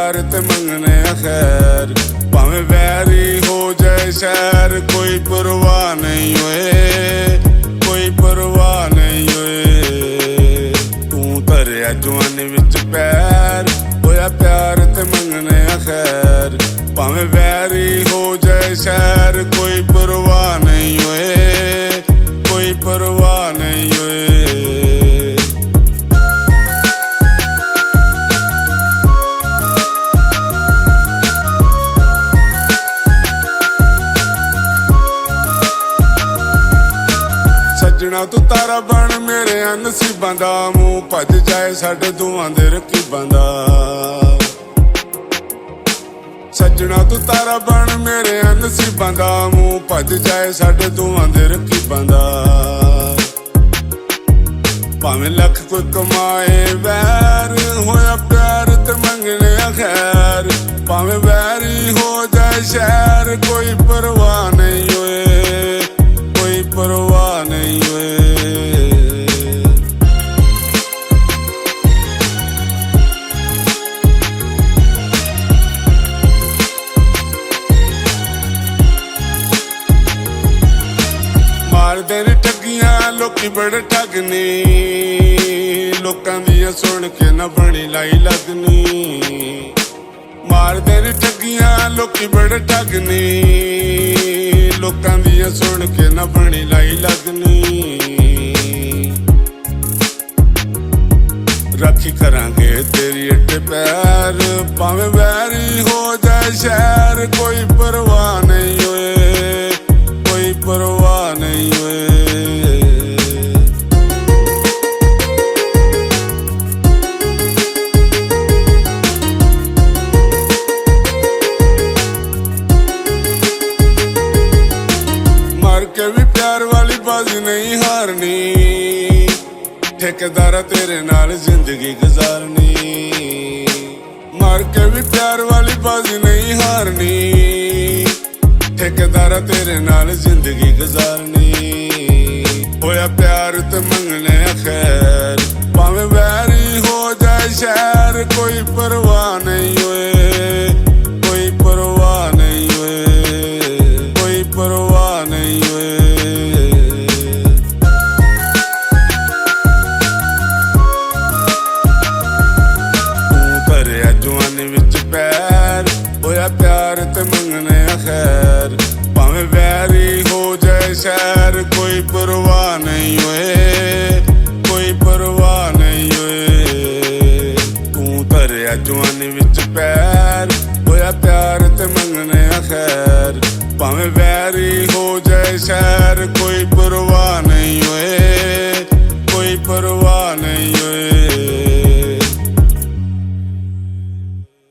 प्यार ते मंगने खैर, भावें वैरी हो जाए शहर, कोई परवाह नहीं होए, कोई परवाह नहीं होए। तू धरिया जवानी विच पैर, होया प्यार ते मंगने खैर, भावें वैरी हो जाए शहर, कोई परवाह नहीं होए, कोई परवाह नहीं होए। सजना तू तारा बन मेरे नसीबां दा, मूंह भज जाए साडे दोवां दे रकीबां दा। सजना तू तारा बन मेरे नसीबां दा, मूंह भज जाए साडे दोवां दे रकीबां दा। भावें लख कोई कमाए वैर, होया प्यार ते मंगने खैर, भावें वैरी हो जाए शहर, कोई परवाह नहीं होए, कोई परवाह नहीं होए। मारदे ने ठगियां लोकी बड़े ठगनी, लोकां दियां सुन के ना बनी लाई लगनी। मारदे ने ठगियां लोकी बड़े ठगनी, लोकां दियां सुन के ना बनी लाई लगनी। राखी करांगे तेरी अड्डे पैर, भावें वैरी हो जाए शहर, कोई परवाह नहीं होए, कोई परवाह नहीं होए। मर के भी प्यार वाली बाजी नहीं हारनी, ठेकेदारा तेरे नाल जिंदगी गुजारनी। मर के भी प्यार वाली बाजी नहीं हारनी, ठेकेदारा तेरे नाल जिंदगी गुजारनी। होया प्यार ते मंगने खैर, भावें वैरी हो जाए शहर, कोई परवाह नहीं होए, कोई परवाह नहीं होए, कोई परवाह नहीं होए। जवानी विच पैर, होया प्यार ते मंगने खैर, भावें वैरी हो जाए शहर, कोई परवाह नहीं होए, कोई परवाह नहीं होए। तू धरिया जवानी विच पैर, होया प्यार ते मंगने खैर, भावें वैरी हो जाए शहर, कोई परवाह